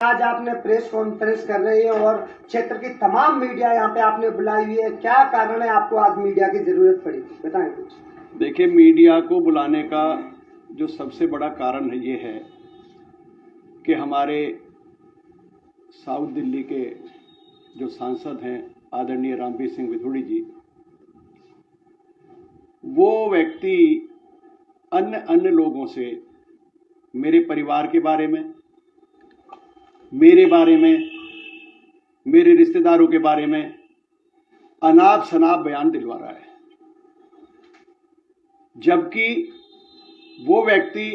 आज आपने press conference कर रही है और क्षेत्र की तमाम मीडिया यहाँ पे आपने बुलाई हुई है, क्या कारण है आपको आज मीडिया की जरूरत पड़ी, बताएं कुछ। देखिए, मीडिया को बुलाने का जो सबसे बड़ा कारण है ये है कि हमारे साउथ दिल्ली के जो सांसद हैं आदरणीय रामवीर सिंह विधूड़ी जी, वो व्यक्ति अन्य लोगों से मेरे परिवार के बारे में, मेरे बारे में, मेरे रिश्तेदारों के बारे में अनाप शनाप बयान दिलवा रहा है, जबकि वो व्यक्ति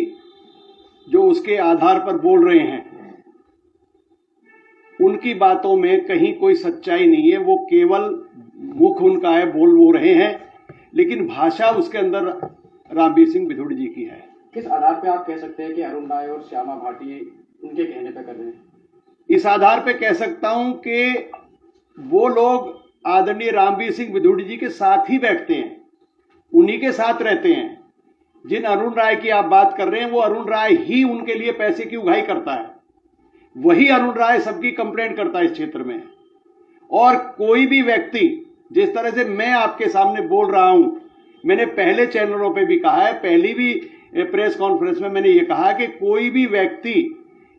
जो उसके आधार पर बोल रहे हैं उनकी बातों में कहीं कोई सच्चाई नहीं है। वो केवल मुख उनका है, बोल वो रहे हैं, लेकिन भाषा उसके अंदर रामवीर सिंह विधूड़ी जी की है। किस आधार पे आप कह सकते हैं कि अरुण राय और श्यामा भाटी उनके कहने पे कर रहे हैं? इस आधार पे कह सकता हूं कि वो लोग आदरणीय रामवीर सिंह विधूड़ी जी के साथ ही बैठते हैं, उन्हीं के साथ रहते हैं। जिन अरुण राय की आप बात कर रहे हैं वो अरुण राय ही उनके लिए पैसे की उगाही करता है, वही अरुण राय सबकी कंप्लेंट करता है इस क्षेत्र में। और कोई भी व्यक्ति, जिस तरह से मैं आपके सामने बोल रहा हूं, मैंने पहले चैनलों पे भी कहा है, पहली भी प्रेस कॉन्फ्रेंस में मैंने ये कहा कि कोई भी व्यक्ति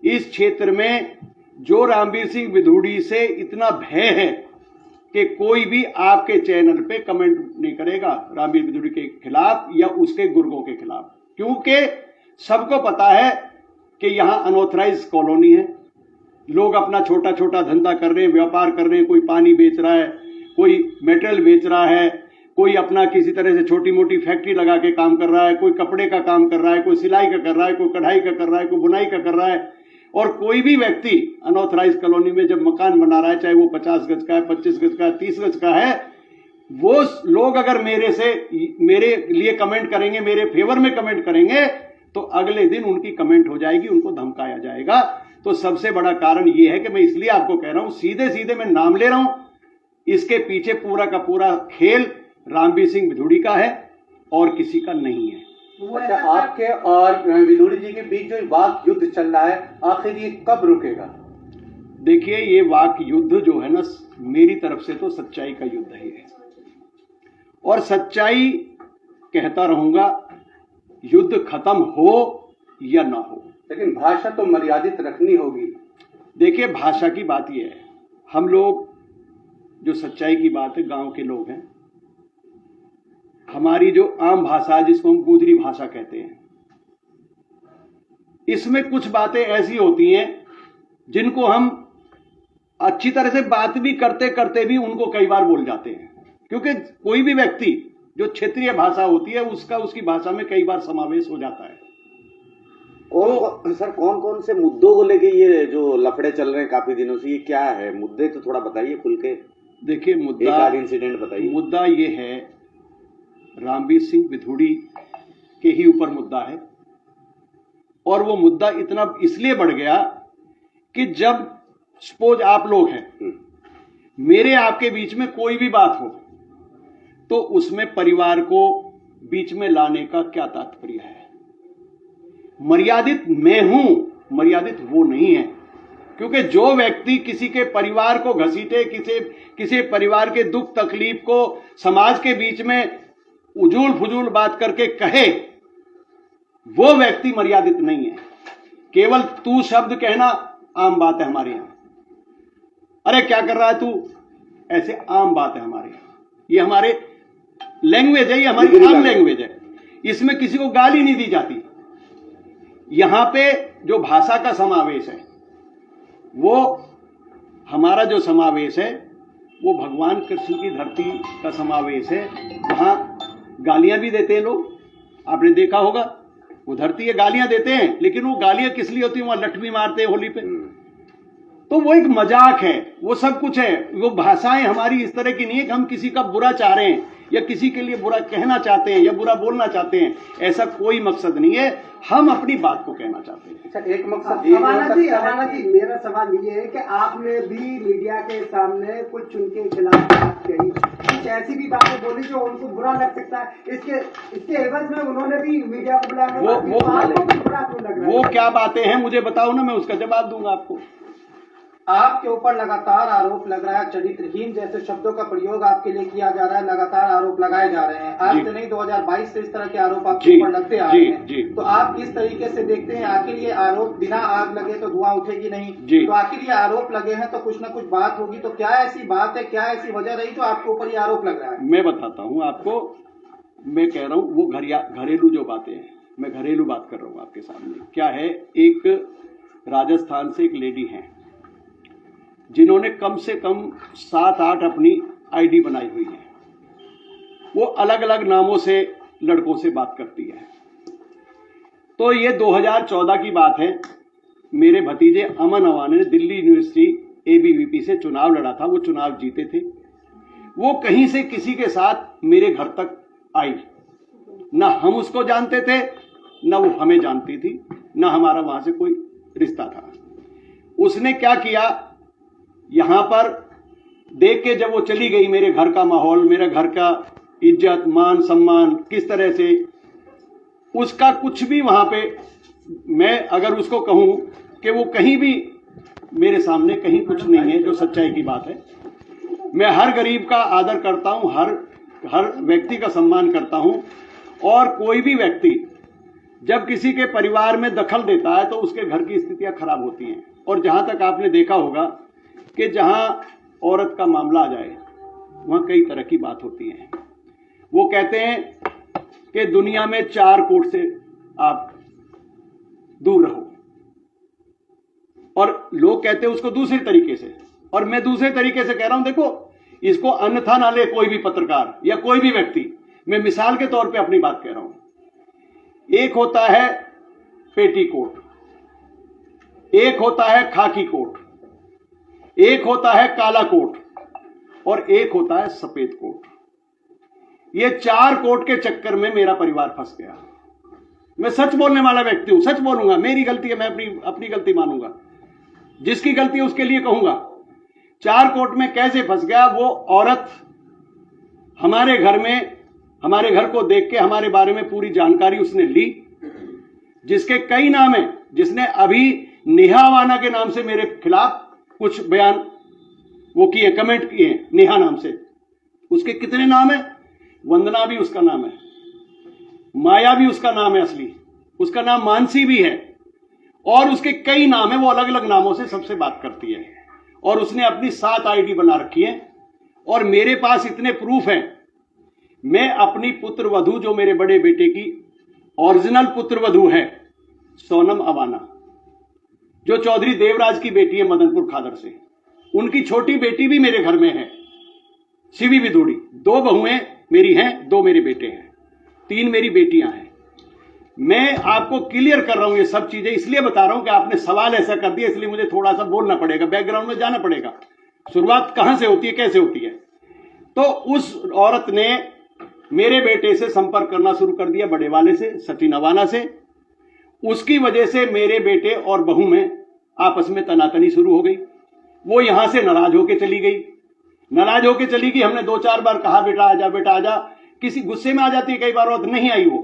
इस क्षेत्र में जो रामवीर सिंह विधूड़ी से इतना भय है कि कोई भी आपके चैनल पे कमेंट नहीं करेगा रामवीर विधूड़ी के खिलाफ या उसके गुर्गों के खिलाफ, क्योंकि सबको पता है कि यहां अनऑथराइज कॉलोनी है, लोग अपना छोटा छोटा धंधा कर रहे हैं, व्यापार कर रहे हैं। कोई पानी बेच रहा है, कोई मेटेरियल बेच रहा है, कोई अपना किसी तरह से छोटी मोटी फैक्ट्री लगा के काम कर रहा है, कोई कपड़े का काम कर रहा है, कोई सिलाई का कर रहा है, कोई कढ़ाई का कर रहा है, कोई बुनाई का कर रहा है। और कोई भी व्यक्ति अनऑथराइज कॉलोनी में जब मकान बना रहा है, चाहे वो 50 गज का है, 25 गज का है, 30 गज का है, वो लोग अगर मेरे लिए कमेंट करेंगे, मेरे फेवर में कमेंट करेंगे, तो अगले दिन उनकी कमेंट हो जाएगी, उनको धमकाया जाएगा। तो सबसे बड़ा कारण यह है कि मैं इसलिए आपको कह रहा हूं, सीधे सीधे मैं नाम ले रहा हूं, इसके पीछे पूरा का पूरा खेल रामवीर सिंह विधूड़ी का है और किसी का नहीं है। अच्छा, आपके और विधूड़ी जी के बीच जो वाक युद्ध चल रहा है, आखिर ये कब रुकेगा? देखिए, ये वाक युद्ध जो है ना, मेरी तरफ से तो सच्चाई का युद्ध ही है और सच्चाई कहता रहूंगा, युद्ध खत्म हो या ना हो। लेकिन भाषा तो मर्यादित रखनी होगी। देखिए, भाषा की बात यह है, हम लोग जो सच्चाई की बात है, गांव के लोग हैं, हमारी जो आम भाषा जिसको हम गोजरी भाषा कहते हैं, इसमें कुछ बातें ऐसी होती हैं जिनको हम अच्छी तरह से बात भी करते करते भी उनको कई बार बोल जाते हैं, क्योंकि कोई भी व्यक्ति जो क्षेत्रीय भाषा होती है उसकी भाषा में कई बार समावेश हो जाता है। सर, कौन कौन से मुद्दों को लेके ये जो लफड़े चल रहे हैं काफी दिनों से, ये क्या है मुद्दे? तो थोड़ा बताइए खुल के। देखिए, मुद्दा इंसिडेंट बताइए। मुद्दा ये है, रामवीर सिंह विधूड़ी के ही ऊपर मुद्दा है और वो मुद्दा इतना इसलिए बढ़ गया कि जब सपोज आप लोग हैं, मेरे आपके बीच में कोई भी बात हो तो उसमें परिवार को बीच में लाने का क्या तात्पर्य है? मर्यादित मैं हूं, मर्यादित वो नहीं है। क्योंकि जो व्यक्ति किसी के परिवार को घसीटे, किसी परिवार के दुख तकलीफ को समाज के बीच में उजूल फुजूल बात करके कहे, वो व्यक्ति मर्यादित नहीं है। केवल तू शब्द कहना आम बात है हमारे यहां। अरे क्या कर रहा है तू, ऐसे आम बात है हमारे यहां। ये हमारे लैंग्वेज है, ये हमारी आम लैंग्वेज है, इसमें किसी को गाली नहीं दी जाती। यहां पे जो भाषा का समावेश है, वो हमारा जो समावेश है वो भगवान कृष्ण की धरती का समावेश है। वहां गालियां भी देते हैं लोग, आपने देखा होगा, वो धरती है, गालियां देते हैं, लेकिन वो गालियां किस लिए होती हैं? वहां लठ भी मारते हैं होली पे, तो वो एक मजाक है, वो सब कुछ है। वो भाषाएं हमारी इस तरह की नहीं है कि हम किसी का बुरा चाह रहे हैं या किसी के लिए बुरा कहना चाहते हैं या बुरा बोलना चाहते हैं, ऐसा कोई मकसद नहीं है। हम अपनी बात को कहना चाहते हैं। अच्छा, एक मकसद हमारा जी मेरा सवाल ये है कि आपने भी मीडिया के सामने कुछ उनके खिलाफ बात कही, कुछ ऐसी भी बातें बोली जो उनको बुरा लग सकता है, इसके एवज में उन्होंने भी मीडिया को बुलाया, आपको भी बुरा क्यों लग रहा है? वो क्या बातें हैं मुझे बताओ ना, मैं उसका जवाब दूंगा आपको। आपके ऊपर लगातार आरोप लग रहा है, चरित्रहीन जैसे शब्दों का प्रयोग आपके लिए किया जा रहा है, लगातार आरोप लगाए जा रहे हैं। आज से नहीं 2022 से इस तरह के आरोप आपके ऊपर लगते आ रहे हैं। तो आप किस तरीके से देखते हैं, आखिर ये आरोप बिना आग लगे तो धुआं उठेगी नहीं, तो आखिर ये आरोप लगे हैं तो कुछ ना कुछ बात होगी। तो क्या ऐसी बात है, क्या ऐसी वजह रही जो आपके ऊपर ये आरोप लग रहा है? मैं बताता हूँ आपको, मैं कह रहा हूँ वो घरेलू जो बातें हैं, मैं घरेलू बात कर रहा हूँ आपके सामने। क्या है, एक राजस्थान से एक लेडी हैं जिन्होंने कम से कम 7-8 अपनी आईडी बनाई हुई है। वो अलग अलग नामों से लड़कों से बात करती है। तो ये 2014 की बात है। मेरे भतीजे अमन अवान ने दिल्ली यूनिवर्सिटी ABVP से चुनाव लड़ा था, वो चुनाव जीते थे। वो कहीं से किसी के साथ मेरे घर तक आई, ना हम उसको जानते थे, ना वो हमें जानती थी, ना हमारा वहां से कोई रिश्ता था। उसने क्या किया, यहां पर देख के जब वो चली गई, मेरे घर का माहौल, मेरे घर का इज्जत मान सम्मान किस तरह से, उसका कुछ भी वहां पे, मैं अगर उसको कहूं कि वो कहीं भी मेरे सामने कहीं कुछ नहीं है, जो सच्चाई की बात है। मैं हर गरीब का आदर करता हूं, हर व्यक्ति का सम्मान करता हूं, और कोई भी व्यक्ति जब किसी के परिवार में दखल देता है तो उसके घर की स्थितियां खराब होती हैं। और जहां तक आपने देखा होगा कि जहां औरत का मामला आ जाए वहां कई तरह की बात होती है। वो कहते हैं कि दुनिया में 4 कोट से आप दूर रहो, और लोग कहते हैं उसको दूसरे तरीके से, और मैं दूसरे तरीके से कह रहा हूं। देखो, इसको अन्यथा ना ले कोई भी पत्रकार या कोई भी व्यक्ति, मैं मिसाल के तौर पे अपनी बात कह रहा हूं। एक होता है पेटीकोट, एक होता है खाकी कोट, एक होता है काला कोट, और एक होता है सफेद कोट। ये 4 कोट के चक्कर में मेरा परिवार फंस गया। मैं सच बोलने वाला व्यक्ति हूं, सच बोलूंगा। मेरी गलती है, मैं अपनी गलती मानूंगा, जिसकी गलती है उसके लिए कहूंगा। 4 कोट में कैसे फंस गया? वो औरत हमारे घर में, हमारे घर को देख के हमारे बारे में पूरी जानकारी उसने ली, जिसके कई नाम है, जिसने अभी नेहा वाना के नाम से मेरे खिलाफ कुछ बयान वो किए, कमेंट किए, नेहा नाम से। उसके कितने नाम है? वंदना भी उसका नाम है, माया भी उसका नाम है असली, उसका नाम मानसी भी है, और उसके कई नाम है। वो अलग अलग नामों से सबसे बात करती है, और उसने अपनी 7 आईडी बना रखी है। और मेरे पास इतने प्रूफ हैं। मैं अपनी पुत्र वधू, जो मेरे बड़े बेटे की ओरिजिनल पुत्र वधू है, सोनम अवाना, जो चौधरी देवराज की बेटी है मदनपुर खादर से, उनकी छोटी बेटी भी मेरे घर में है, शिवी विदुड़ी। 2 बहुएं मेरी हैं, 2 मेरे बेटे हैं, 3 मेरी बेटियां हैं। मैं आपको क्लियर कर रहा हूं ये सब चीजें, इसलिए बता रहा हूं कि आपने सवाल ऐसा कर दिया, इसलिए मुझे थोड़ा सा बोलना पड़ेगा, बैकग्राउंड में जाना पड़ेगा, शुरुआत कहां से होती है, कैसे होती है। तो उस औरत ने मेरे बेटे से संपर्क करना शुरू कर दिया, बड़े वाले से, सचिन अवाना से। उसकी वजह से मेरे बेटे और बहू में आपस में तनातनी शुरू हो गई। वो यहां से नाराज होकर चली गई, नाराज होकर चली गई। हमने 2-4 बार कहा बेटा आजा, बेटा आजा, किसी गुस्से में आ जाती है, कई बार औरत नहीं आई। वो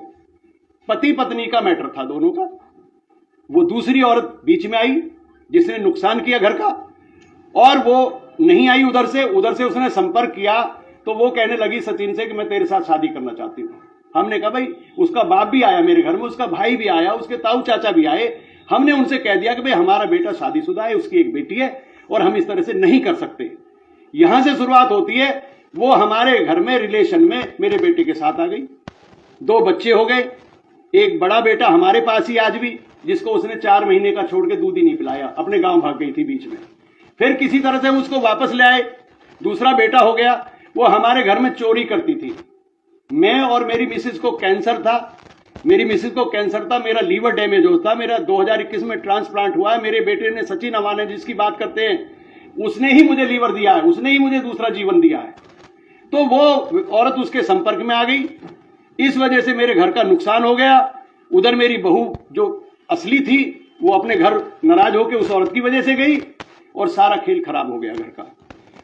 पति पत्नी का मैटर था दोनों का। वो दूसरी औरत बीच में आई जिसने नुकसान किया घर का, और वो नहीं आई उधर से उसने संपर्क किया, तो वो कहने लगी सचिन से कि मैं तेरे साथ शादी करना चाहती हूं। हमने कहा भाई, उसका बाप भी आया मेरे घर में, उसका भाई भी आया, उसके ताऊ चाचा भी आए। हमने उनसे कह दिया कि भाई हमारा बेटा शादीशुदा है, उसकी एक बेटी है, और हम इस तरह से नहीं कर सकते। यहां से शुरुआत होती है। वो हमारे घर में रिलेशन में मेरे बेटे के साथ आ गई, 2 बच्चे हो गए। एक बड़ा बेटा हमारे पास ही आज भी, जिसको उसने 4 महीने का छोड़ के दूध ही नहीं पिलाया, अपने गांव भाग गई थी बीच में, फिर किसी तरह से उसको वापस ले आए। दूसरा बेटा हो गया, वो हमारे घर में चोरी करती थी। मैं और मेरी मिसेज को कैंसर था, मेरा लीवर डैमेज होता, मेरा 2021 में ट्रांसप्लांट हुआ है। मेरे बेटे ने, सचिन अवाना जिसकी बात करते हैं, उसने ही मुझे लीवर दिया है, उसने ही मुझे दूसरा जीवन दिया है। तो वो औरत उसके संपर्क में आ गई, इस वजह से मेरे घर का नुकसान हो गया। उधर मेरी बहू जो असली थी, वो अपने घर नाराज होकर उस औरत की वजह से गई, और सारा खेल खराब हो गया घर का।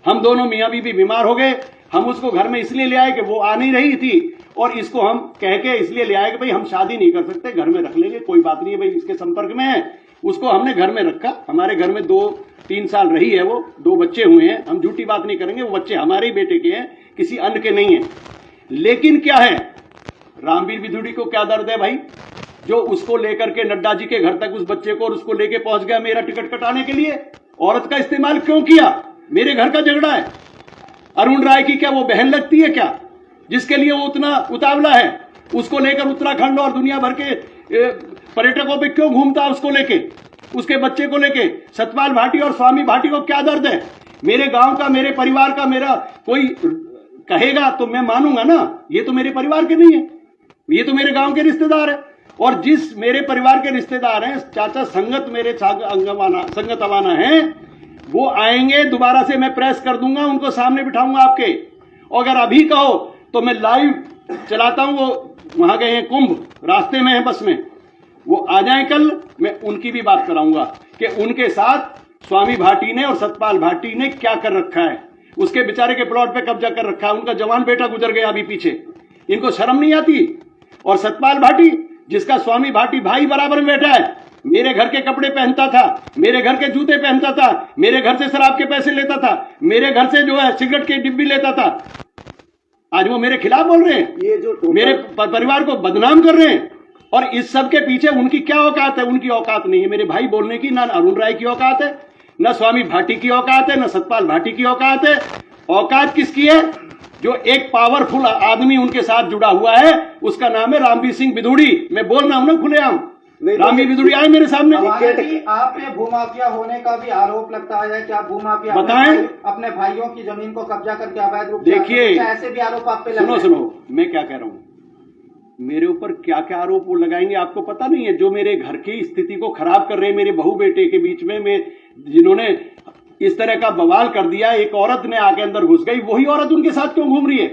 हम दोनों मियां बीवी बीमार हो गए। हम उसको घर में इसलिए ले आए कि वो आ नहीं रही थी, और इसको हम कह के इसलिए ले आए कि भाई हम शादी नहीं कर सकते, घर में रख लेंगे, कोई बात नहीं है भाई, इसके संपर्क में है, उसको हमने घर में रखा, हमारे घर में 2-3 साल रही है वो, 2 बच्चे हुए हैं, हम झूठी बात नहीं करेंगे, वो बच्चे हमारे ही बेटे के हैं, किसी अन्य के नहीं है। लेकिन क्या है, रामवीर विदुड़ी को क्या दर्द है भाई, जो उसको लेकर के नड्डा जी के घर तक उस बच्चे को और उसको लेके पहुंच गया मेरा टिकट कटाने के लिए। औरत का इस्तेमाल क्यों किया? मेरे घर का झगड़ा है। अरुण राय की क्या वो बहन लगती है क्या, जिसके लिए वो उतना उतावला है? उसको लेकर उत्तराखंड और दुनिया भर के पर्यटकों पे क्यों घूमता है? उसको लेके, उसके बच्चे को लेके सतपाल भाटी और स्वामी भाटी को क्या दर्द है? मेरे गांव का, मेरे परिवार का, मेरा कोई कहेगा तो मैं मानूंगा ना, ये तो मेरे परिवार के नहीं है, ये तो मेरे गांव के रिश्तेदार है। और जिस मेरे परिवार के रिश्तेदार हैं, चाचा संगत मेरे संगत अवाना है, वो आएंगे, दोबारा से मैं प्रेस कर दूंगा, उनको सामने बिठाऊंगा आपके। और अगर अभी कहो तो मैं लाइव चलाता हूं, वो वहां गए हैं कुंभ, रास्ते में है बस में, वो आ जाए कल, मैं उनकी भी बात कराऊंगा कि उनके साथ स्वामी भाटी ने और सतपाल भाटी ने क्या कर रखा है। उसके बेचारे के प्लॉट पे कब्जा कर रखा है, उनका जवान बेटा गुजर गया अभी पीछे, इनको शर्म नहीं आती? और सतपाल भाटी, जिसका स्वामी भाटी भाई बराबर में बैठा है, मेरे घर के कपड़े पहनता था, मेरे घर के जूते पहनता था, मेरे घर से शराब के पैसे लेता था, मेरे घर से जो है सिगरेट की डिब्बी लेता था, आज वो मेरे खिलाफ बोल रहे हैं, ये जो मेरे परिवार को बदनाम कर रहे हैं। और इस सब के पीछे उनकी क्या औकात है? उनकी औकात नहीं है मेरे भाई बोलने की, ना अरुण राय की औकात है, ना स्वामी भाटी की औकात है, ना सतपाल भाटी की औकात है। औकात किसकी है? जो एक पावरफुल आदमी उनके साथ जुड़ा हुआ है, उसका नाम है रामवीर सिंह विदुड़ी। मैं बोल रहा हूं ना खुलेआम, रामवीर विदुड़ी आए मेरे सामने। आपने भूमाफिया होने का भी आरोप लगता है कि आप भूमाफिया बताएं, अपने भाइयों की जमीन को कब्जा करके अवैध रूप से, देखिए ऐसे भी आरोप आप पे लग रहे हैं। सुनो, मैं क्या कह रहा हूं, मेरे ऊपर क्या क्या आरोप वो लगाएंगे आपको पता नहीं है। जो मेरे घर की स्थिति को खराब कर रहे हैं, मेरे बहू बेटे के बीच में जिन्होंने इस तरह का बवाल कर दिया, एक औरत ने आके अंदर घुस गई, वही औरत उनके साथ क्यों घूम रही है?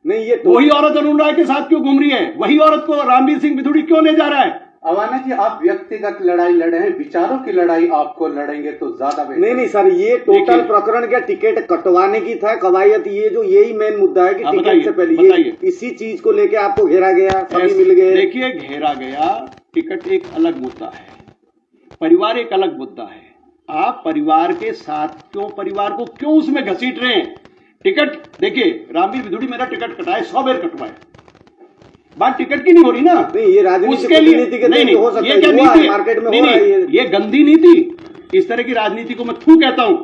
नहीं, ये तो वही औरत अरुण राय के साथ क्यों घूम रही है? वही औरत को रामवीर सिंह विदुड़ी क्यों ले जा रहा है? अवाना जी, आप व्यक्तिगत लड़ाई लड़े हैं, विचारों की लड़ाई आपको लड़ेंगे तो ज्यादा बेहतर। नहीं सर, ये टोटल प्रकरण क्या टिकट कटवाने की था, कवायद, ये जो यही मेन मुद्दा है कि टिकट से पहले ये इसी चीज को लेके आपको घेरा गया, सभी मिल गए। देखिए, घेरा गया, टिकट एक अलग मुद्दा है, परिवार एक अलग मुद्दा है। आप परिवार के साथ क्यों, परिवार को क्यों उसमें घसीट रहे हैं? टिकट देखिए, रामवीर विदुड़ी मेरा टिकट कटाए, 100 बार कटवाए, बात टिकट की नहीं हो रही ना। नहीं, ये राजनीति उसके लिए नहीं, हो सकता ये क्या नीति है? मार्केट में नहीं, ये गंदी नीति। इस तरह की राजनीति को मैं थू कहता हूं।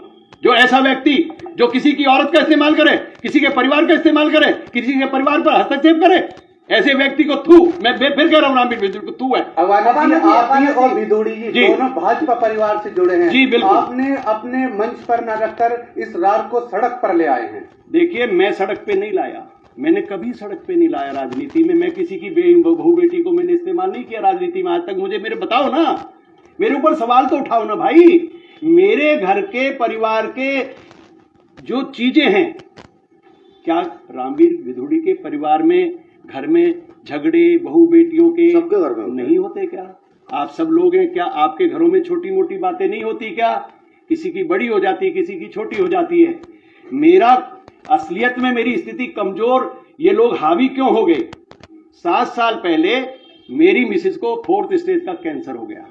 जो ऐसा व्यक्ति जो किसी की औरत का इस्तेमाल करे, किसी के परिवार का इस्तेमाल करे, किसी के परिवार पर हस्तक्षेप करे, ऐसे व्यक्ति को थू। मैं फिर कह रहा हूं, रामवीर विदुड़ी को थू है। अवाना जी, आप भी और विदुड़ी जी दोनों भाजपा परिवार से जुड़े हैं। जी बिल्कुल। आपने अपने मंच पर न रखकर इस रार को सड़क पर ले आए हैं। देखिए, मैं सड़क पे नहीं लाया, मैंने कभी सड़क पे नहीं लाया राजनीति में। मैं किसी की बहू बेटी को मैंने इस्तेमाल नहीं किया राजनीति में आज तक। मुझे मेरे बताओ ना, मेरे ऊपर सवाल तो उठाओ ना भाई। मेरे घर के परिवार के जो चीजें हैं, क्या रामवीर विदुड़ी के परिवार में, घर में झगड़े बहू बेटियों के सबके घर में नहीं होते क्या? आप सब लोग हैं, क्या आपके घरों में छोटी मोटी बातें नहीं होती क्या? किसी की बड़ी हो जाती है, किसी की छोटी हो जाती है। मेरा असलियत में मेरी स्थिति कमजोर, ये लोग हावी क्यों हो गए? 7 साल पहले मेरी मिसेज को 4th स्टेज का कैंसर हो गया,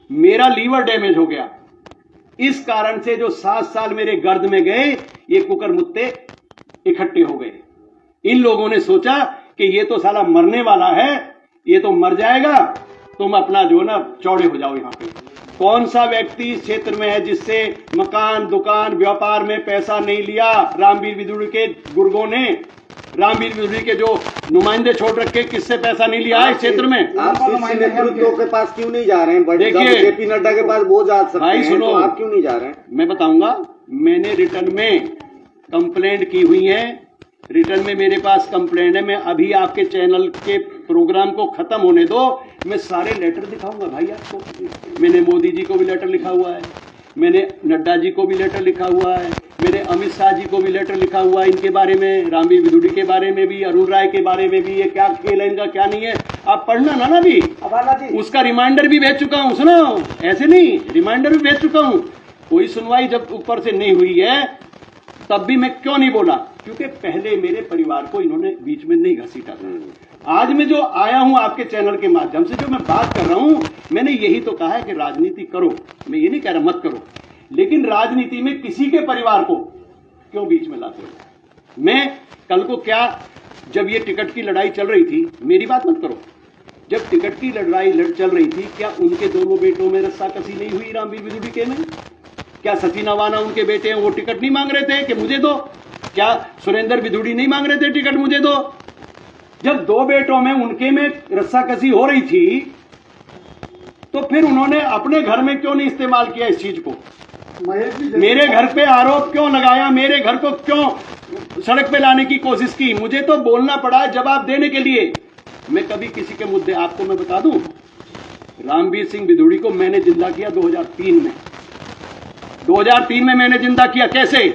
मेरा लीवर डैमेज हो गया। इस कारण से जो 7 साल मेरे गर्द में गए, ये कुकर मुत्ते इकट्ठे हो गए। इन लोगों ने सोचा कि ये तो साला मरने वाला है, ये तो मर जाएगा, तुम अपना जो ना चौड़े हो जाओ। यहां पे कौन सा व्यक्ति इस क्षेत्र में है जिससे मकान दुकान व्यापार में पैसा नहीं लिया? रामवीर विदुड़ी के गुर्गों ने, रामवीर विदुड़ी के जो नुमाइंदे छोड़ रखे, किससे पैसा नहीं लिया है इस क्षेत्र में? आप शीर्ष नेतृत्व के पास क्यों नहीं जा रहे हैं? देखिए, जेपी नड्डा के पास वो जा सकते भाई हैं, सुनो, तो आप क्यों नहीं जा रहे हैं? मैं बताऊंगा। मैंने रिटर्न में कंप्लेंट की हुई है, रिटर्न में मेरे पास कंप्लेंट है। मैं अभी आपके चैनल के प्रोग्राम को खत्म होने दो, मैं सारे लेटर दिखाऊंगा भाई आपको। मैंने मोदी जी को भी लेटर लिखा हुआ है, मैंने नड्डा जी को भी लेटर लिखा हुआ है, मैंने अमित शाह जी को भी लेटर लिखा हुआ है इनके बारे में, रामवीर विदुड़ी के बारे में भी, अरुण राय के बारे में भी। ये क्या खेल है इनका, क्या नहीं है, आप पढ़ना ना भी। उसका रिमाइंडर भी भेज चुका हूं, सुनो, ऐसे नहीं, रिमाइंडर भी भेज चुका हूं। कोई सुनवाई जब ऊपर से नहीं हुई है, तब भी मैं क्यों नहीं बोला? क्योंकि पहले मेरे परिवार को इन्होंने बीच में नहीं घसीटा था। आज मैं जो आया हूं आपके चैनल के माध्यम से, जो मैं बात कर रहा हूं, मैंने यही तो कहा है कि राजनीति करो, मैं ये नहीं कह रहा मत करो, लेकिन राजनीति में किसी के परिवार को क्यों बीच में लाते हो? मैं कल को क्या, जब ये टिकट की लड़ाई चल रही थी, मेरी बात मत करो, जब टिकट की लड़ाई चल रही थी, क्या उनके दोनों बेटों में रस्साकसी नहीं हुई रामवीर विदुड़ी के में? क्या सतीना वाना उनके बेटे हैं, वो टिकट नहीं मांग रहे थे कि मुझे दो? क्या सुरेंद्र विदुड़ी नहीं मांग रहे थे टिकट मुझे दो? जब दो बेटों में उनके में रस्साकसी हो रही थी, तो फिर उन्होंने अपने घर में क्यों नहीं इस्तेमाल किया इस चीज को? मेरे घर पे आरोप क्यों लगाया? मेरे घर को क्यों सड़क पे लाने की कोशिश की? मुझे तो बोलना पड़ा जवाब देने के लिए। मैं कभी किसी के मुद्दे, आपको मैं बता दूं, रामवीर सिंह विदुड़ी को मैंने जिंदा किया 2003 में। 2003 में मैंने जिंदा किया। कैसे?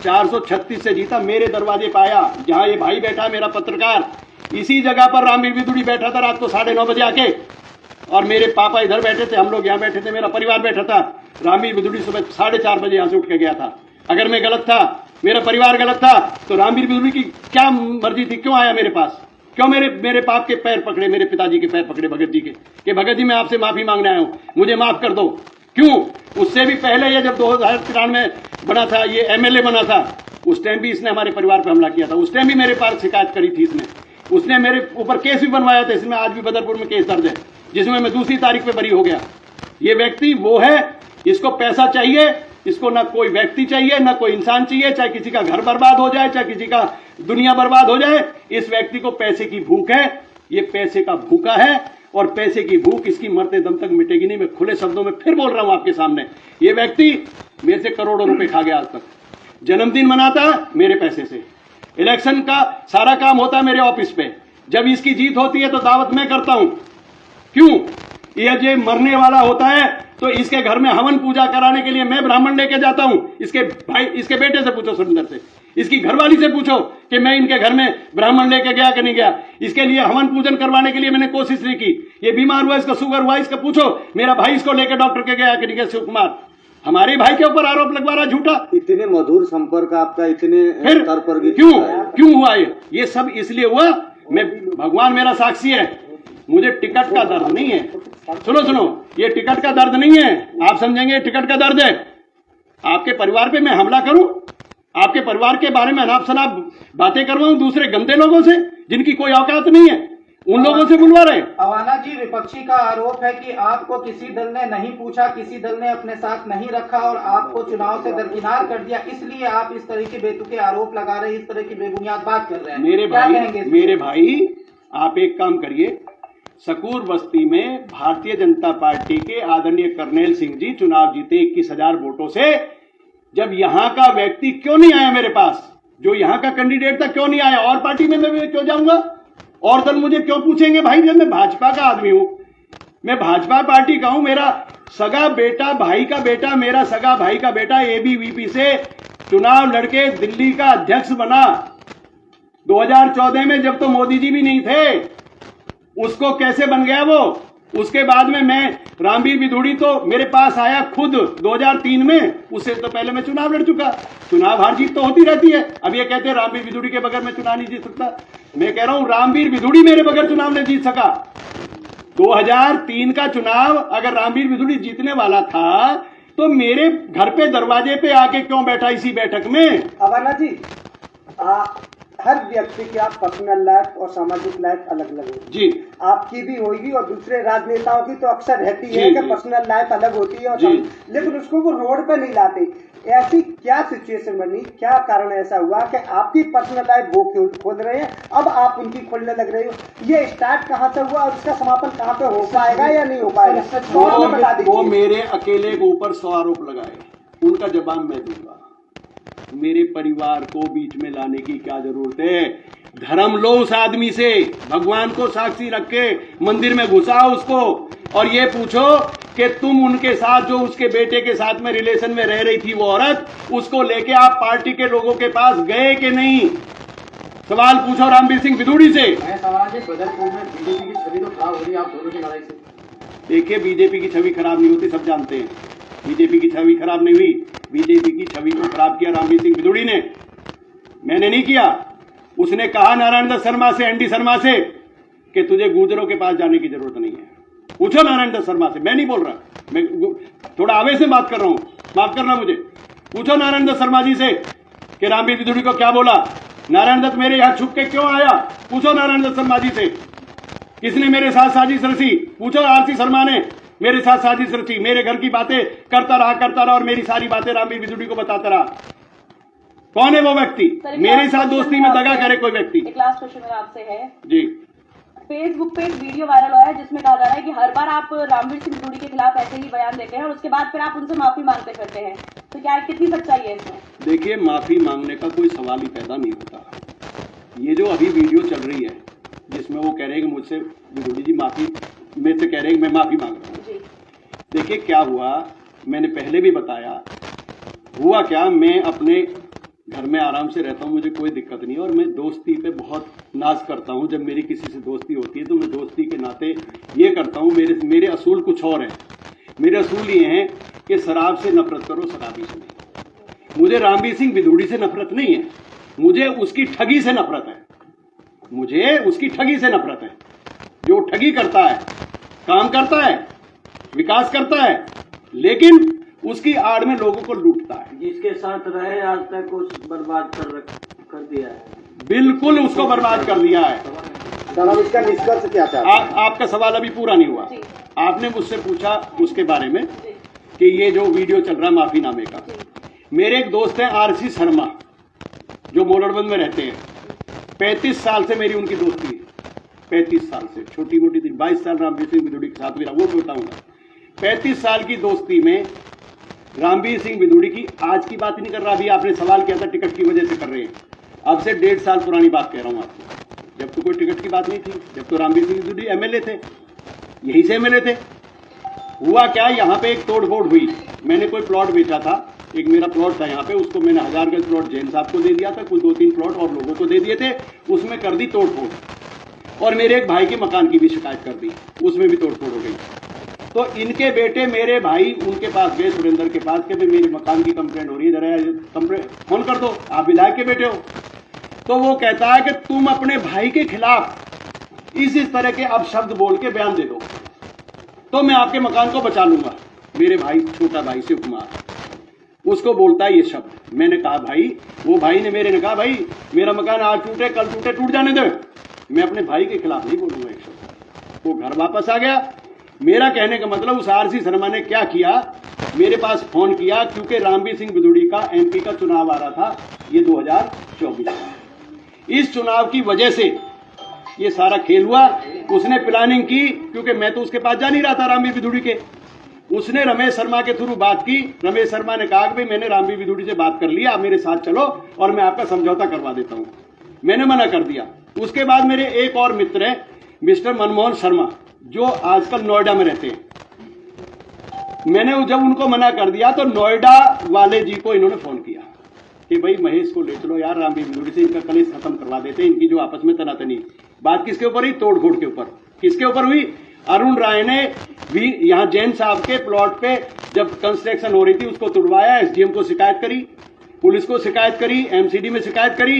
436 से जीता, मेरे दरवाजे पे आया, जहां ये भाई बैठा मेरा पत्रकार, इसी जगह पर रामवीर विदुड़ी बैठा था रात को 9:30 बजे आके, और मेरे पापा इधर बैठे थे, हम लोग यहां बैठे थे, मेरा परिवार बैठा था। रामवीर विदुड़ी सुबह 4:30 बजे यहां से उठ के गया था। अगर मैं गलत था, मेरा परिवार गलत था, तो रामवीर विदुड़ी की क्या मर्जी थी? क्यों आया मेरे पास? क्यों मेरे बाप के पैर पकड़े, मेरे पिताजी के पैर पकड़े, भगत जी के, कि भगत जी मैं आपसे माफी मांगने आया हूं, मुझे माफ कर दो? क्यों? उससे भी पहले ये जब 2093 में बना था, ये एमएलए बना था, उस टाइम भी इसने हमारे परिवार पर हमला किया था। उस टाइम भी मेरे पास शिकायत करी थी उसने मेरे ऊपर केस भी बनवाया था। इसमें आज भी बदरपुर में केस दर्ज है, जिसमें मैं दूसरी तारीख पे बरी हो गया। ये व्यक्ति वो है, इसको पैसा चाहिए, इसको ना कोई व्यक्ति चाहिए, ना कोई इंसान चाहिए, चाहे किसी का घर बर्बाद हो जाए, चाहे किसी का दुनिया बर्बाद हो जाए, इस व्यक्ति को पैसे की भूख है। ये पैसे का भूखा है, और पैसे की भूख इसकी मरते दम तक मिटेगी नहीं। मैं खुले शब्दों में फिर बोल रहा हूं आपके सामने, ये व्यक्ति मेरे से करोड़ों रुपए खा गया आज तक। जन्मदिन मनाता मेरे पैसे से, इलेक्शन का सारा काम होता है मेरे ऑफिस पे, जब इसकी जीत होती है तो दावत मैं करता हूं। क्यों? ये मरने वाला होता है तो इसके घर में हवन पूजा कराने के लिए मैं ब्राह्मण लेके जाता हूं। इसके भाई, इसके बेटे से पूछो, सुरेंद्र से, इसकी घरवाली से पूछो कि मैं इनके घर में ब्राह्मण लेके गया कि नहीं गया। इसके लिए हवन पूजन करवाने के लिए मैंने कोशिश नहीं की। ये बीमार हुआ, इसका शुगर हुआ, इसका पूछो मेरा भाई इसको लेके डॉक्टर के गया कि नहीं गया। शिव कुमार हमारे भाई के ऊपर आरोप लगवा रहा झूठा। इतने मधुर संपर्क आपका इतने स्तर पर क्यों हुआ? ये सब इसलिए हुआ, मैं, भगवान मेरा साक्षी है, मुझे टिकट का दर्द नहीं है। सुनो, ये टिकट का दर्द नहीं है, आप समझेंगे टिकट का दर्द है। आपके परिवार पे मैं हमला करूं, आपके परिवार के बारे में अनाप शनाप बातें करवाऊं दूसरे गंदे लोगों से, जिनकी कोई औकात नहीं है, उन लोगों से बुलवा रहे। अवाना जी, विपक्षी का आरोप है कि आपको किसी दल ने नहीं पूछा, किसी दल ने अपने साथ नहीं रखा और आपको चुनाव से दरकिनार कर दिया, इसलिए आप इस तरह के बेतुके आरोप लगा रहे हैं, इस तरह की बेबुनियाद बात कर रहे हैं। मेरे भाई आप एक काम करिए, सकूर बस्ती में भारतीय जनता पार्टी के आदरणीय करनेल सिंह जी चुनाव जीते 21,000 वोटों से। जब यहां का व्यक्ति क्यों नहीं आया मेरे पास, जो यहां का कैंडिडेट था क्यों नहीं आया? और पार्टी में मैं क्यों जाऊंगा? और दल मुझे क्यों पूछेंगे? भाई जब मैं भाजपा का आदमी हूं, मैं भाजपा पार्टी का हूं, मेरा सगा बेटा, भाई का बेटा, मेरा सगा भाई का बेटा एबीवीपी से चुनाव लड़के दिल्ली का अध्यक्ष बना 2014 में, जब तो मोदी जी भी नहीं थे। उसको कैसे बन गया वो? उसके बाद में मैं, रामवीर विदुड़ी तो मेरे पास आया खुद 2003 में, उससे तो पहले मैं चुनाव लड़ चुका। चुनाव हार जीत तो होती रहती है। अब ये कहते हैं रामवीर विदुड़ी के बगैर मैं चुनाव नहीं जीत सकता। मैं कह रहा हूं रामवीर विदुड़ी मेरे बगैर चुनाव नहीं जीत सका। 2003 का चुनाव अगर रामवीर विदुड़ी जीतने वाला था तो मेरे घर पे दरवाजे पे आके क्यों बैठा इसी बैठक में? अवाना जी, हर व्यक्ति की आप पर्सनल लाइफ और सामाजिक लाइफ अलग अलग होती जी, आपकी भी होगी और दूसरे राजनेताओं की तो अक्सर रहती है कि पर्सनल लाइफ अलग होती है और लेकिन उसको वो रोड पे नहीं लाते। ऐसी क्या सिचुएशन बनी, क्या कारण ऐसा हुआ कि आपकी पर्सनल लाइफ वो खोल रहे हैं, अब आप उनकी खोलने लग रहे हो? ये स्टार्ट कहाँ से हुआ और इसका समापन कहाँ पे हो पाएगा या नहीं हो पाएगा? वो मेरे अकेले के ऊपर 100 आरोप लगाए, उनका जवाब मैं दूंगा। मेरे परिवार को बीच में लाने की क्या जरूरत है? धर्म लो उस आदमी से, भगवान को साक्षी रख के मंदिर में घुसाओ उसको, और ये पूछो कि तुम उनके साथ, जो उसके बेटे के साथ में रिलेशन में रह रही थी वो औरत, उसको लेके आप पार्टी के लोगों के पास गए कि नहीं? सवाल पूछो रामवीर सिंह विदुड़ी से। बदरपुर में बीजेपी की छवि तो खराब हो रही है आप दोनों की लड़ाई से। देखिए, बीजेपी की छवि खराब नहीं होती, सब जानते हैं। बीजेपी की छवि खराब नहीं हुई, बीजेपी की छवि को खराब किया रामवीर सिंह विदुड़ी ने, मैंने नहीं किया। उसने कहा नारायण दत्त शर्मा से, एनडी शर्मा से कि तुझे गुजरों के पास जाने की जरूरत नहीं है। पूछो नारायण दत्त शर्मा से, मैं नहीं बोल रहा, मैं थोड़ा आवेश में बात कर रहा हूं, माफ करना मुझे। पूछो नारायण दत्त शर्मा जी से कि रामवीर विदुड़ी को क्या बोला, नारायण दत्त मेरे यहां छुप के क्यों आया। पूछो नारायण दत्त शर्मा जी से किसने मेरे साथ साजिश रची। पूछो आरसी शर्मा ने मेरे साथ साजिश रची, मेरे घर की बातें करता रहा और मेरी सारी बातें रामवीर विदुड़ी को बताता रहा। कौन है वो व्यक्ति मेरे साथ दोस्ती में दगा करे कोई व्यक्ति। एक लास्ट क्वेश्चन मेरा आपसे है जी। फेसबुक पे एक वीडियो वायरल हुआ है जिसमें कहा जा रहा है कि हर बार आप रामवीर सिंह विदुड़ी के खिलाफ ऐसे ही बयान देते हैं और उसके बाद फिर आप उनसे माफी मांगते फिरते हैं, तो क्या कितनी सच्चाई है इसमें? देखिए, माफी मांगने का कोई सवाल ही पैदा नहीं होता। ये जो अभी वीडियो चल रही है जिसमें वो कह रहे हैं कि मुझसे विदुड़ी जी माफी, मेरे से कह रहे हैं कि मैं माफी मांग रहा हूँ। देखिए क्या हुआ, मैंने पहले भी बताया, हुआ क्या, मैं अपने घर में आराम से रहता हूँ, मुझे कोई दिक्कत नहीं है और मैं दोस्ती पे बहुत नाज करता हूँ। जब मेरी किसी से दोस्ती होती है तो मैं दोस्ती के नाते ये करता हूँ, मेरे असूल कुछ और हैं। मेरे असूल ये हैं कि शराब से नफरत करो, शराबी से नहीं। मुझे रामवीर सिंह विदुड़ी से नफरत नहीं है, मुझे उसकी ठगी से नफरत है। मुझे उसकी ठगी से नफरत है। जो ठगी करता है, काम करता है, विकास करता है, लेकिन उसकी आड़ में लोगों को लूटता है। जिसके साथ रहे आज तक उस बर्बाद कर दिया है, बिल्कुल उसको बर्बाद कर दिया है। जनाब, इसका निष्कर्ष क्या चाहते हैं? आपका सवाल अभी पूरा नहीं हुआ। आपने मुझसे पूछा उसके बारे में कि ये जो वीडियो चल रहा है माफीनामे का, मेरे एक दोस्त हैं आरसी शर्मा जो मोलड़बंद में रहते हैं। 35 साल से मेरी उनकी दोस्ती है, 35 साल से, छोटी मोटी थी। 22 साल रामवीर सिंह विदुड़ी के साथ मेरा, वो बताऊंगा। 35 साल की दोस्ती में रामवीर सिंह विदुड़ी की आज की बात नहीं कर रहा, अभी आपने सवाल किया था टिकट की वजह से कर रहे हैं। अब से 1.5 साल पुरानी बात कह रहा हूं आपको, जब तो कोई टिकट की बात नहीं थी, जब तो रामवीर सिंह विदुड़ी एमएलए थे, यहीं से एमएलए थे। हुआ क्या, यहाँ पे एक तोड़फोड़ हुई। मैंने कोई प्लॉट बेचा था, एक मेरा प्लॉट था यहाँ पे, उसको मैंने 1000 गज प्लॉट जैन साहब को दे दिया था, कुछ 2-3 प्लॉट और लोगों को दे दिए थे, उसमें कर दी तोड़फोड़। और मेरे एक भाई के मकान की भी शिकायत कर दी, उसमें भी तोड़फोड़ हो गई। तो इनके बेटे मेरे भाई उनके पास गए, सुरेंद्र के पास, कि भाई मेरे मकान की कंप्लेंट हो रही है, जरा कंप्लेंट फोन कर दो, आप विधायक के बेटे हो। तो वो कहता है कि तुम अपने भाई के खिलाफ इस तरह के अब शब्द बोल के बयान दे दो तो मैं आपके मकान को बचा लूंगा। मेरे भाई, छोटा भाई शिव कुमार, उसको बोलता है ये शब्द। मैंने कहा भाई, वो भाई ने मेरे ने कहा भाई मेरा मकान आज टूटे कल टूटे, टूट जाने दे, मैं अपने भाई के खिलाफ नहीं बोलूंगा एक शब्द। वो घर वापस आ गया। मेरा कहने का मतलब, उस आरसी शर्मा ने क्या किया, मेरे पास फोन किया, क्योंकि रामवीर सिंह विदुड़ी का एमपी का चुनाव आ रहा था, ये 2024 में। इस चुनाव की वजह से ये सारा खेल हुआ। उसने प्लानिंग की, क्योंकि मैं तो उसके पास जा नहीं रहा था रामवीर विदुड़ी के। उसने रमेश शर्मा के थ्रू बात की। रमेश शर्मा ने कहा कि भाई मैंने रामवीर विदुड़ी से बात कर लिया, आप मेरे साथ चलो और मैं आपका समझौता करवा देता हूं। मैंने मना कर दिया। उसके बाद मेरे एक और मित्र हैं, मिस्टर मनमोहन शर्मा, जो आजकल नोएडा में रहते हैं। मैंने जब उनको मना कर दिया तो नोएडा वाले जी को इन्होंने फोन किया कि भाई महेश को ले चलो यार, रामवीर विदुड़ी से इनका कलेश खत्म करवा देते, इनकी जो आपस में तनातनी। बात किसके ऊपर हुई? तोड़फोड़ के ऊपर। किसके ऊपर हुई? अरुण राय ने भी यहाँ जैन साहब के प्लॉट पे जब कंस्ट्रक्शन हो रही थी उसको तुड़वाया, एसडीएम को शिकायत करी, पुलिस को शिकायत करी, एमसीडी में शिकायत करी,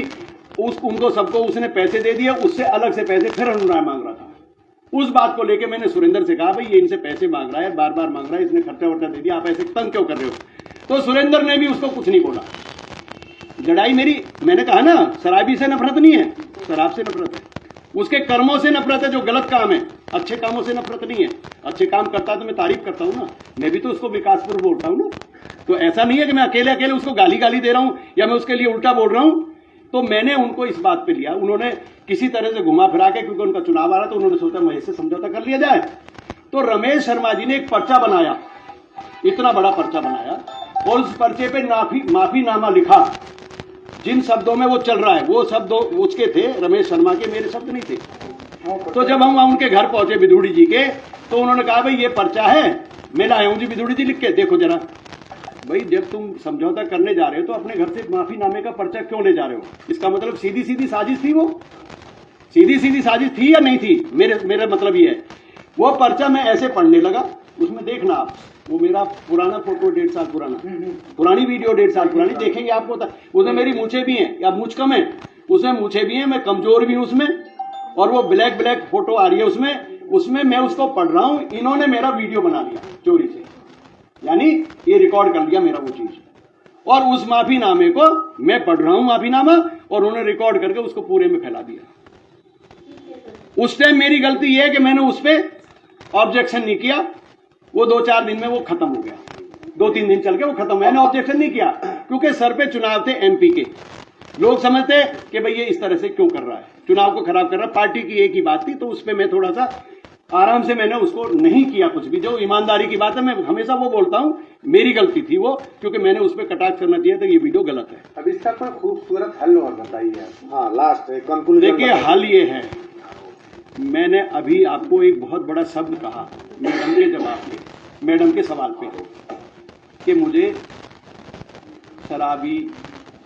उनको सबको उसने पैसे दे दिए। उससे अलग से पैसे फिर अरुण राय मांग रहा था। उस बात को लेके मैंने सुरेंद्र से कहा भाई ये इनसे पैसे मांग रहा है, बार बार मांग रहा है, इसने खर्चा वर्चा दे दिया, आप ऐसे तंग क्यों कर रहे हो? तो सुरेंद्र ने भी उसको कुछ नहीं बोला। लड़ाई मेरी, मैंने कहा ना, शराबी से नफरत नहीं है, शराब से नफरत है, उसके कर्मों से नफरत है जो गलत काम है। अच्छे कामों से नफरत नहीं है। अच्छे काम करता तो मैं तारीफ करता हूं ना, मैं भी तो उसको विकासपुर बोलता हूं ना। तो ऐसा नहीं है कि मैं अकेले अकेले उसको गाली दे रहा हूं या मैं उसके लिए उल्टा बोल रहा हूं। तो मैंने उनको इस बात पे लिया, उन्होंने किसी तरह से घुमा फिरा के, क्योंकि उनका चुनाव आ रहा, तो उन्होंने सोचा महेश से समझौता कर लिया जाए। तो रमेश शर्मा जी ने एक पर्चा बनाया, इतना बड़ा पर्चा बनाया, और उस पर्चे पे माफीनामा लिखा। जिन शब्दों में वो चल रहा है वो शब्द उसके थे, रमेश शर्मा के, मेरे शब्द नहीं थे। तो जब हम उनके घर पहुंचे विदुड़ी जी के, तो उन्होंने कहा भाई ये पर्चा है, मैं लाया हूं जी विदुड़ी जी, लिख के देखो जरा। भाई जब तुम समझौता करने जा रहे हो तो अपने घर से माफीनामे का पर्चा क्यों ले जा रहे हो? इसका मतलब सीधी सीधी साजिश थी, वो सीधी सीधी साजिश थी या नहीं थी? मेरा मतलब ये है। वो पर्चा मैं ऐसे पढ़ने लगा, उसमें देखना आप, वो मेरा पुराना फोटो 1.5 साल पुराना, पुरानी वीडियो 1.5 साल पुरानी, देखेंगे आपको। उसमें मेरी मूछें भी हैं, या मूछ कम है, उसमें मूछें भी हैं, मैं कमजोर भी हूं उसमें, और वो ब्लैक ब्लैक फोटो आ रही है उसमें मैं उसको पढ़ रहा हूं, इन्होंने मेरा वीडियो बना लिया चोरी से, यानी ये रिकॉर्ड कर लिया मेरा वो चीज, और उस माफीनामे को मैं पढ़ रहा हूं माफीनामा, और उन्होंने रिकॉर्ड करके उसको पूरे में फैला दिया। उस टाइम मेरी गलती यह है कि मैंने उस पर ऑब्जेक्शन नहीं किया, वो 2-4 दिन में वो खत्म हो गया, 2-3 दिन चल के वो खत्म। मैंने ऑब्जेक्शन नहीं किया क्योंकि सर पे चुनाव थे एमपी के, लोग समझते कि भाई ये इस तरह से क्यों कर रहा है, चुनाव को खराब कर रहा है, पार्टी की एक ही बात थी, तो उस पर मैं थोड़ा सा आराम से मैंने उसको नहीं किया कुछ भी, जो ईमानदारी की बात है, मैं हमेशा वो बोलता हूं मेरी गलती थी वो, क्योंकि मैंने उस पर कटाक्ष करना चाहिए था, ये वीडियो गलत है। अब इसका कोई खूबसूरत हल और बताइए। हाँ, लास्ट कंक्लूजन देखिए, हल ये है, मैंने अभी आपको एक बहुत बड़ा शब्द कहा मैडम के जवाब पे, मैडम के सवाल पे, कि मुझे शराबी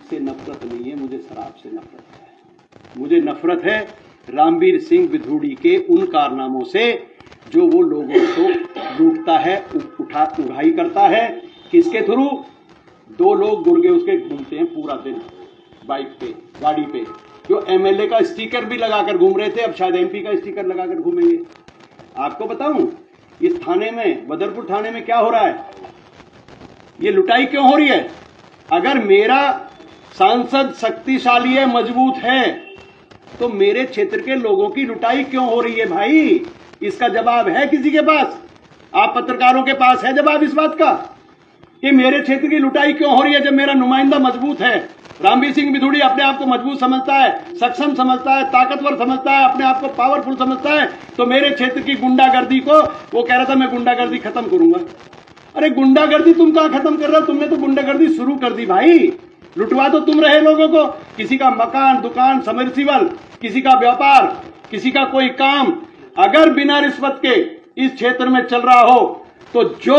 से नफरत नहीं है, मुझे शराब से नफरत है। मुझे नफरत है रामवीर सिंह विधूड़ी के उन कारनामों से जो वो लोगों को लूटता है, उड़ाई करता है। किसके थ्रू? 2 लोग गुर्गे उसके घूमते हैं पूरा दिन बाइक पे, गाड़ी पे, जो एमएलए का स्टिकर भी लगाकर घूम रहे थे, अब शायद एमपी का स्टिकर लगाकर घूमेंगे। आपको बताऊं इस थाने में, बदरपुर थाने में क्या हो रहा है, ये लुटाई क्यों हो रही है? अगर मेरा सांसद शक्तिशाली है, मजबूत है, तो मेरे क्षेत्र के लोगों की लुटाई क्यों हो रही है भाई? इसका जवाब है किसी के पास? आप पत्रकारों के पास है जवाब इस बात का कि मेरे क्षेत्र की लुटाई क्यों हो रही है? जब मेरा नुमाइंदा मजबूत है, रामवीर सिंह विधूड़ी अपने आप को मजबूत समझता है, सक्षम समझता है, ताकतवर समझता है, अपने आप को पावरफुल समझता है, तो मेरे क्षेत्र की गुंडागर्दी को वो कह रहा था मैं गुंडागर्दी खत्म करूंगा। अरे गुंडागर्दी तुम कहां खत्म कर रहे हो? तुमने तो गुंडागर्दी शुरू कर दी भाई। लुटवा तो तुम रहे लोगों को, किसी का मकान, दुकान, सबमर्सिबल, किसी का व्यापार, किसी का कोई काम, अगर बिना रिश्वत के इस क्षेत्र में चल रहा हो तो जो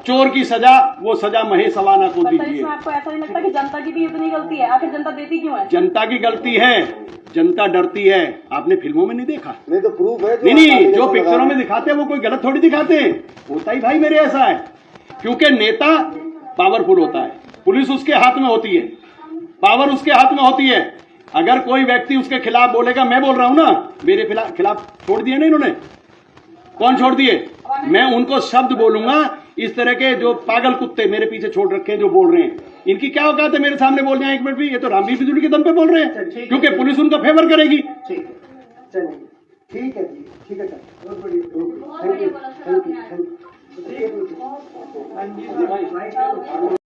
चोर की सजा, वो सजा महेश अवाना को दीजिए। आपको ऐसा नहीं लगता कि जनता की भी उतनी गलती है? आखिर जनता देती क्यों है? जनता की गलती है, जनता डरती है। आपने फिल्मों में नहीं देखा? नहीं तो प्रूफ है। नहीं, जो पिक्चरों में दिखाते हैं वो कोई गलत थोड़ी दिखाते हैं, होता ही भाई मेरे ऐसा है, क्योंकि नेता पावरफुल होता है, पुलिस उसके हाथ में होती है, पावर उसके हाथ में होती है। अगर कोई व्यक्ति उसके खिलाफ बोलेगा, मैं बोल रहा हूं ना, मेरे खिलाफ छोड़ दिए ना इन्होंने, कौन छोड़ दिए? मैं उनको शब्द बोलूंगा, इस तरह के जो पागल कुत्ते मेरे पीछे छोड़ रखे हैं जो बोल रहे हैं, इनकी क्या औकात है मेरे सामने बोल जाए एक मिनट भी? ये तो रामवीर विधूड़ी के दम पे बोल रहे हैं, क्योंकि पुलिस उनका फेवर करेगी। चलिए ठीक है जी, ठीक है सर, बहुत बढ़िया, थैंक यू।